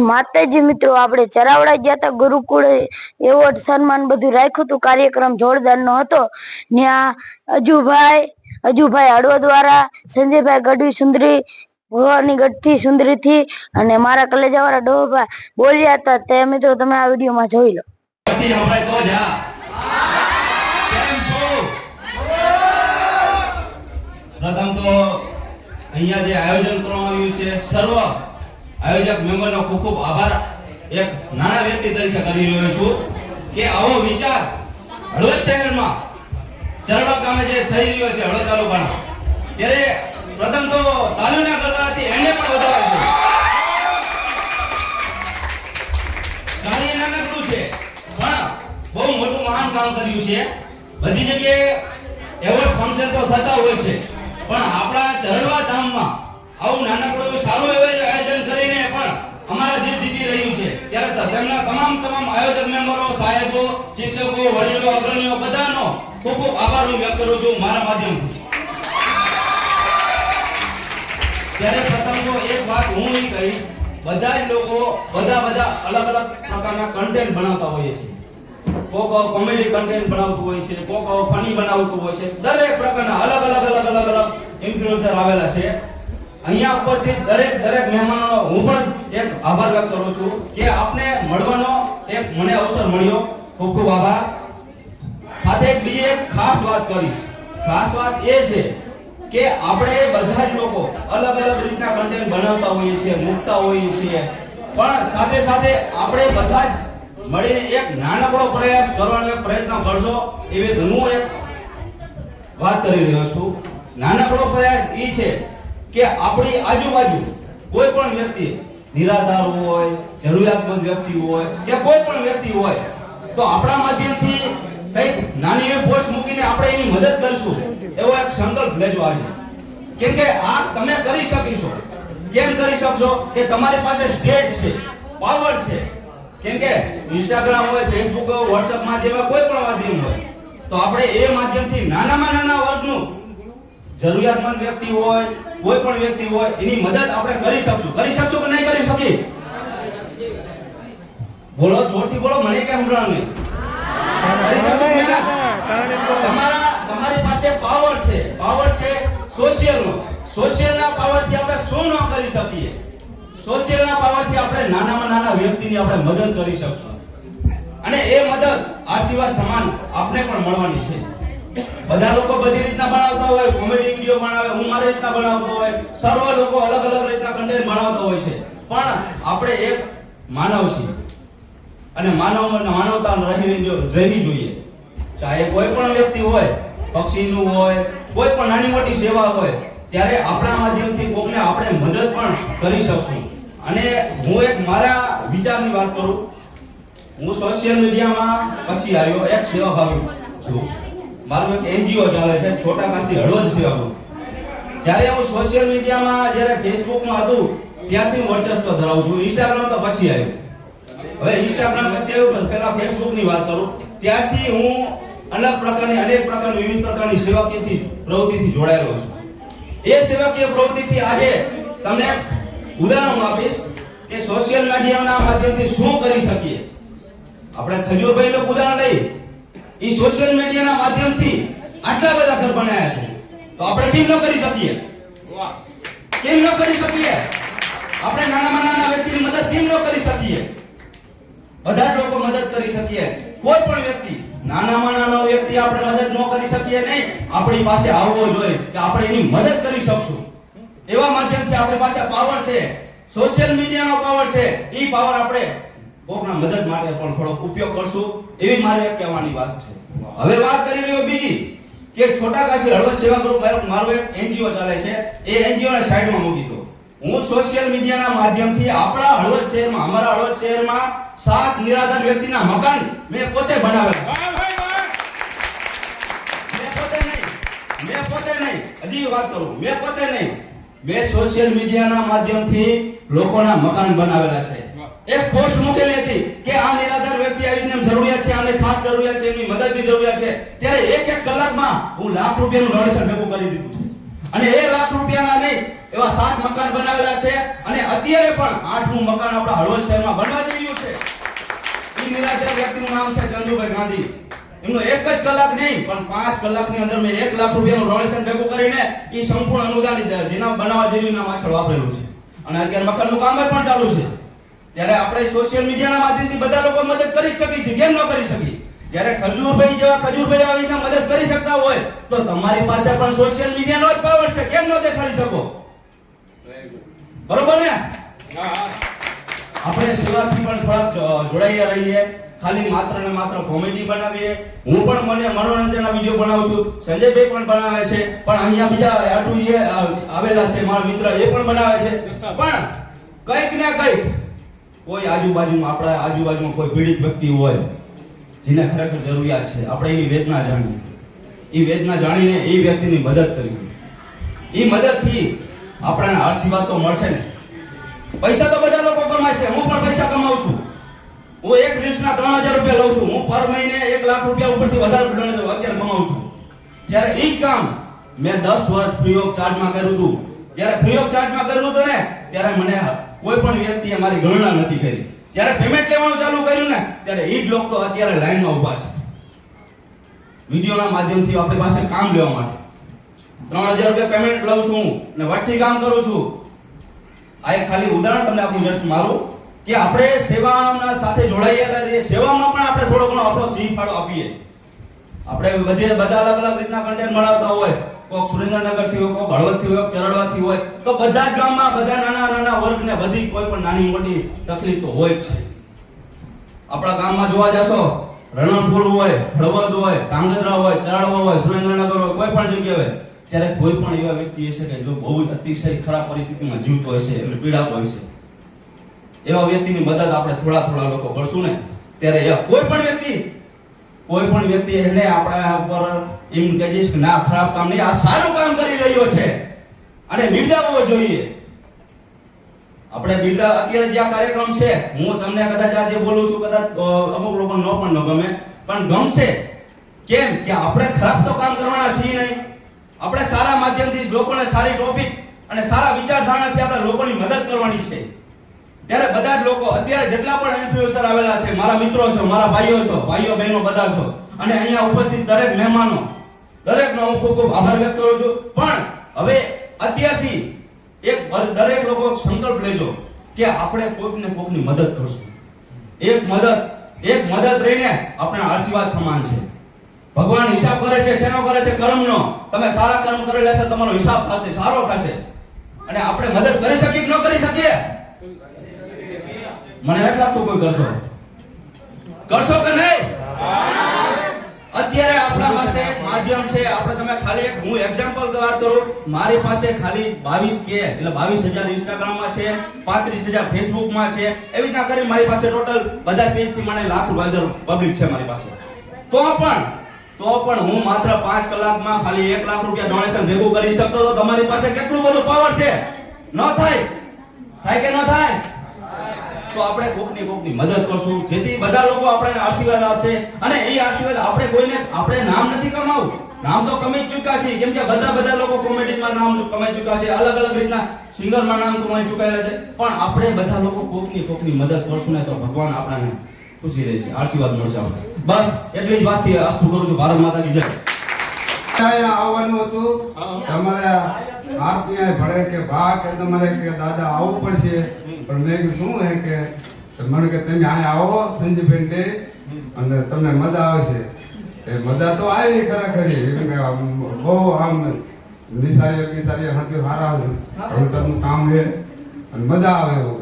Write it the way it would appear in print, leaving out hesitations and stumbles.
અને માતાજી મિત્રો આપણે ચરાવડા ગયા હતા ગુરુકુળ એવોર્ડ સન્માન બધું રાખ્યું હતું કાર્યક્રમ જોરદારનો હતો ત્યાં અજુભાઈ હળવદ વાળા સંજયભાઈ ગઢવી સુંદરી ભવાની ગઢથી સુંદરી થી અને મારા કલેજા વાળા ડોભાઈ બોલ્યા હતા તે મિત્રો તમે આ વિડીયોમાં જોઈ લો પ્રથમ તો અહીંયા જે આયોજન કરવામાં આવ્યું છે સર્વ આયોજક મેમ્બરનો ખૂબ ખૂબ આભાર એક નાના વ્યક્તિ તરીકે કરી રહ્યો છું કે આવો વિચાર હળવદ શહેરમાં ચરડા ગામે જે થઈ રહ્યો છે હળવદ તાલુકાનો ત્યારે પ્રથમ તો તાલુના કરવાથી એમને પણ વધારે છે કાર્ય નાનકડું છે પણ બહુ મોટું મહાન કામ કર્યું છે બધી જગ્યાએ એવોર્ડ ફંક્શન તો થતા હોય છે પણ આપણા ચરડવા ધામમાં આવું નાનકડું સારું એવું આયોજન કરીને પણ અમારા દિલ જીતી રહ્યું છે ત્યારે તેમના તમામ આયોજક મેમ્બરો સાહેબો શિક્ષકો વડીલો અગ્રણીઓ બધાનો ખૂબ ખૂબ આભાર હું વ્યક્ત કરું છું મારા માધ્યમથી ત્યારે પ્રથમ તો એક વાત હું એ કહીશ બધા જ લોકો બધા અલગ પ્રકારના કન્ટેન્ટ બનાવતા હોઈએ છે કોક કોમેડી કન્ટેન્ટ બનાવતું હોય છે કોક ફની બનાવતું હોય છે દરેક પ્રકારના અલગ ઇન્ફ્લુએન્સર આવેલા છે અહીંયા ઉપરથી દરેક મહેમાનોનો હું પણ એક આભાર વ્યક્ત કરું છું કે આપને મળવાનો એક મને અવસર મળ્યો ખૂબ ખૂબ આભાર સાથે બીજી એક ખાસ વાત કરીશ ખાસ વાત એ છે કે આપણે બધા જ લોકો અલગ રીતના કન્ટેન્ટ બનાવતા હોઈએ છીએ મૂકતા હોઈએ છીએ પણ સાથે આપણે બધા જ મળીને એક નાનકડો પ્રયાસ કરવાનો એક પ્રયત્ન કરજો એવી હું એક વાત કરી રહ્યો છું નાનકડો પ્રયાસ એ છે કે આપણી આજુબાજુ કોઈ પણ વ્યક્તિ નિરાધાર હોય જરૂરિયાતમંદ વ્યક્તિ હોય કે કોઈ પણ વ્યક્તિ હોય તો આપણા માધ્યમથી કંઈક નાની એવી પોસ્ટ મૂકીને આપણે એની મદદ કરીશું એવો એક સંકલ્પ લેજો આજે કેમ કે આ તમે કરી શકીશો કેમ કરી શકશો કે તમારી પાસે સ્ટેજ છે પાવર છે કેમ કે ઇન્સ્ટાગ્રામ હોય ફેસબુક હોય વોટ્સએપ માધ્યમ કોઈ પણ માધ્યમ હોય તો આપણે એ માધ્યમથી નાનામાં નાના વર્ગનું જરૂરિયાતમંદ વ્યક્તિ હોય કોઈ પણ વ્યક્તિ હોય એની મદદ આપણે કરી શકશું કે નહીં કરી શકીએ બોલો જોરથી બોલો મને કે સંભળાણ નહીં કરી શકશું કે તમારી પાસે પાવર છે સોશિયલના પાવરથી આપણે શું ન કરી શકીએ સોશિયલના પાવરથી આપણે નાનામાં નાના વ્યક્તિની આપણે મદદ કરી શકશું અને એ મદદ આશીર્વાદ સમાન આપણે પણ મળવાની છે બધા લોકો બધી રીતના બનાવતા હોય કોમેડી વિડિયો બનાવે હું મારી રીતના બનાવતો હોય સર્વ લોકો અલગ રીતના કન્ટેન્ટ બનાવતા હોય છે પણ આપણે એક માનવ છીએ અને માનવતા રહેવી જોઈએ ચાહે કોઈ પણ વ્યક્તિ હોય પક્ષીનું હોય કોઈ પણ નાની મોટી સેવા હોય ત્યારે આપણા માધ્યમથી કોકને આપણે મદદ પણ કરી શકશું અને હું એક મારા વિચારની વાત કરું હું સોશિયલ મીડિયામાં પછી આવ્યો એક સેવા ભાવી છું મારું એક એનજીઓ ચાલે છે છોટા કાશી હળવદ સેવા ગ્રુપ જ્યારે હું સોશિયલ મીડિયામાં જ્યારે ફેસબુકમાં હતું ત્યારથી હું વર્ચસ્વ ધરાવું છું ઇન્સ્ટાગ્રામ તો પછી આવ્યું હવે ઇન્સ્ટાગ્રામ પછી આવ્યું પહેલા ફેસબુકની વાત કરું ત્યારથી હું અનેક પ્રકારની વિવિધ પ્રકારની સેવાકીય પ્રવૃત્તિથી જોડાયેલો છું એ સેવાકીય પ્રવૃત્તિથી આજે તમને ઉદાહરણ આપીશ કે સોશિયલ મીડિયાના માધ્યમથી શું કરી શકીએ આપણે ખજૂરભાઈનું ઉદાહરણ લઈએ એ સોશિયલ મીડિયાના માધ્યમથી આટલા બધા ઘર બનાવ્યા છે તો આપણે કેમ ન કરી શકીએ આપણે નાનામાં નાના વ્યક્તિની મદદ કેમ ન કરી શકીએ બધા જ લોકો મદદ કરી શકીએ કોઈ પણ વ્યક્તિ નાનામાં નાનો વ્યક્તિ આપણે મદદ ન કરી શકીએ નહીં આપણી પાસે આવવો જોઈએ કે આપણે એની મદદ કરી શકશું એવા માધ્યમથી આપણી પાસે પાવર છે સોશિયલ મીડિયાનો પાવર છે એ પાવર આપણે કોકના મદદ માટે પણ થોડો ઉપયોગ કરશું એવી મારી એક કહેવાની વાત છે હવે વાત કરી રહ્યો બીજી કે છોટા કાશી હળવદ સેવા ગ્રુપ મારું એક એનજીઓ ચાલે છે એ એનજીઓ ને સાઈડમાં મૂકી દો હું સોશિયલ મીડિયાના માધ્યમથી આપણા હળવદ શહેરમાં અમારા હળવદ શહેરમાં 7 નિરાધાર વ્યક્તિના મકાન મેં પોતે બનાવેલા મેં પોતે નહીં હજી વાત કરું મેં પોતે નહીં મેં સોશિયલ મીડિયાના માધ્યમથી લોકોના મકાન બનાવેલા છે એક પોસ્ટ મૂકેલી હતી કે આ નિરાધાર વ્યક્તિ આવીને જરૂરિયાત છે આને ખાસ જરૂરિયાત છે એમની મદદની જરૂરિયાત છે ત્યારે એક કલાકમાં હું લાખ રૂપિયાનું ડોનેશન ભેગું કરી દીધું છે અને એ લાખ રૂપિયાના નહીં એવા 7 મકાન બનાવેલા છે અને અત્યારે પણ 8મું મકાન આપણા હળવદ શહેરમાં બનવા જઈ રહ્યું છે. ઈ નિરાધાર વ્યક્તિનું નામ છે ચંદુભાઈ ગાંધી. એમનું 1 જ કલાક નહીં પણ 5 કલાકની અંદર મેં 1 લાખ રૂપિયાનું ડોનેશન ભેગું કરીને ઈ સંપૂર્ણ અનુદાન જેના બનાવવા જેવીના પાછળ વાપરેલું છે અને અત્યારે મકાનનું કામ પણ ચાલુ છે. ત્યારે આપણે સોશિયલ મીડિયાના માધ્યમથી બધા લોકો મદદ કરી શકીએ છીએ, કેમ ન કરી શકીએ? જ્યારે ખજૂરભાઈ જેવા ખજૂરભાઈ આવી રીતના મદદ કરી શકતા હોય તો તમારી પાસે પણ સોશિયલ મીડિયાનો જ પાવર છે, કેમ ન દેખાડી શકો? બરોબર ને? આપણે સેવાથી પણ થોડા જોડાઈ રહીએ, ખાલી માત્ર ને માત્ર કોમેડી બનાવીએ. હું પણ મનોરંજનના વિડિયો બનાવું છું, સંજયભાઈ પણ બનાવે છે, પણ અહીંયા બીજા આટુ એ આવેલા છે મારા મિત્ર, એ પણ બનાવે છે. પણ કંઈક ને કંઈક કોઈ આપણા આજુબાજુમાં કોઈ પીડિત વ્યક્તિ હોય જેને ખરેખર જરૂરિયાત છે, આપણે એની વેદના જાણીએ, એ વેદના જાણીને એ વ્યક્તિની મદદ કરવી. એ મદદથી આપણને આશીર્વાદ તો મળશે ને. પૈસા તો બધા લોકો કમાય છે, હું પણ પૈસા કમાઉં છું. હું એક રીલ્સના 3000 રૂપિયા લઉં છું. હું પર મહિને 1 લાખ રૂપિયા ઉપરથી વધારે અત્યારે કમાઉં છું. જ્યારે એ જ કામ મેં 10 વર્ષ ફ્રી ઓફ ચાર્જમાં કર્યું હતું. જ્યારે ફ્રી ઓફ ચાર્જમાં કર્યું હતું ને ત્યારે મને કોઈ પણ વ્યક્તિએ મારી ગણના નથી કરી. જ્યારે પેમેન્ટ લેવાનું ચાલુ કર્યું ને ત્યારે એ જ લોકો અત્યારે લાઈનમાં ઊભા છે વિડિયોના માધ્યમથી આપણી પાસે કામ લેવા માટે. 3000 રૂપિયા પેમેન્ટ લઉં છું અને વટથી કામ કરું છું. આ એક ખાલી ઉદાહરણ તમને આપું જસ્ટ મારું કે આપણે સેવાના સાથે જોડાયેલા રહીએ, સેવામાં પણ આપણે થોડો ઘણો આપણો સહી ફાળો આપીએ. આપણે બધા અલગ અલગ રીતના કન્ટેન્ટ બનાવતા હોય, કોક સુરેન્દ્રનગરથી હોય, કોક હળવદથી હોય, ચરડવાથી હોય, તો બધા જ ગામમાં બધા નાના વર્ગને બધી કોઈ પણ નાની મોટી તકલીફ તો હોય જ છે. આપણા ગામમાં જોવા જશો, રણણપુર હોય, હળવદ હોય, કાંગદ્રા હોય, ચરડવા હોય, સુરેન્દ્રનગર હોય, કોઈ પણ જગ્યાએ હોય, ત્યારે કોઈ પણ એવા વ્યક્તિ હશે કે જો બહુ જ અતિશય ખરાબ પરિસ્થિતિમાં જીવતો હશે, એટલે પીડાતો હશે, એવા વ્યક્તિની મદદ આપણે થોડા લોકો કરશું ને ત્યારે કોઈ પણ વ્યક્તિ એને આપણા ઉપર એમ કહીશ કે ના ખરાબ કામ નહીં, આ સારું કામ કરી રહ્યો છે અને બિરદાવવો જોઈએ. આપણે અત્યારે જે આ કાર્યક્રમ છે, હું તમને કદાચ આ જે બોલું છું કદાચ અમુક લોકો ન ગમે, પણ ગમશે. કેમ કે આપણે ખરાબ તો કામ કરવાના છીએ નહીં. આપણે સારા માધ્યમથી લોકોને સારી ટોપિક અને સારા વિચારધારાથી આપણે લોકોની મદદ કરવાની છે. ત્યારે બધા જ લોકો અત્યારે જેટલા પણ ઇન્ફ્લુએન્સર આવેલા છે, મારા મિત્રો છો, મારા ભાઈઓ બહેનો બધા છો, અને અહીંયા ઉપસ્થિત દરેક મહેમાનો, દરેકનો હું ખૂબ આભાર વ્યક્ત કરું છું. પણ હવે અત્યારથી દરેક લોકો સંકલ્પ લેજો કે આપણે કોઈકને કોઈકની મદદ કરશું. એક મદદ રહીને આપણે આશીર્વાદ સમાન છે. ભગવાન હિસાબ કરે છે, શેનો કરે છે? કર્મનો. તમે સારા કર્મ કરેલા છે, તમારો હિસાબ થશે, સારો થશે. અને આપણે મદદ કરી શકીએ કે ન કરી શકીએ? મને નથી લાગતું કોઈ કરશો કે નહીં? અત્યારે આપણા પાસે એક માધ્યમ છે. આપણે તમે ખાલી એક હું એક્ઝામ્પલ વાત કરું, મારી પાસે ખાલી 22K એટલે 22,000 ઇન્સ્ટાગ્રામમાં છે, 35,000 ફેસબુકમાં છે, એવી રીતના કરી મારી પાસે ટોટલ બધા પેજથી મને લાખ પબ્લિક છે મારી પાસે. તો પણ હું માત્ર 5 કલાકમાં ખાલી 1 લાખ રૂપિયા ડોનેશન ભેગું કરી શકતો તો તમારી પાસે કેટલું બધું પાવર છે? ન થાય કે ન થાય? તો આપણે કોકની મદદ કરશું, જેથી બધા લોકો આપણને આશીર્વાદ આપશે. અને એ આશીર્વાદ આપણે નામ નથી કમાવું, નામ તો કમાઈ ચૂક્યા છે, કેમ કે બધા લોકો કોમેડીમાં નામ કમાઈ ચૂક્યા છે, અલગ અલગ રીતના સિંગરમાં નામ કમાઈ ચૂકેલા છે. પણ આપણે બધા લોકો કોકની મદદ કરશું ને તો ભગવાન આપણને ખુશી રહેશે, આશીર્વાદ મળશે. આપણે બસ એટલી જ વાતથી અસ્તુ કરું છું. ભારત માતા કી જય. આવવાનું હતું તમારે આરતી ભળે કે ભા કે તમારે કે દાદા આવવું પડશે, પણ મેં કીધું શું હે કે મને કે તમે અહીંયા આવો સંજયભાઈ ડે અને તમને મજા આવશે. એ મજા તો આવી ખરેખર, બહુ આમ નિસારી હાથી સારા તમને કામ છે અને મજા આવે એવું.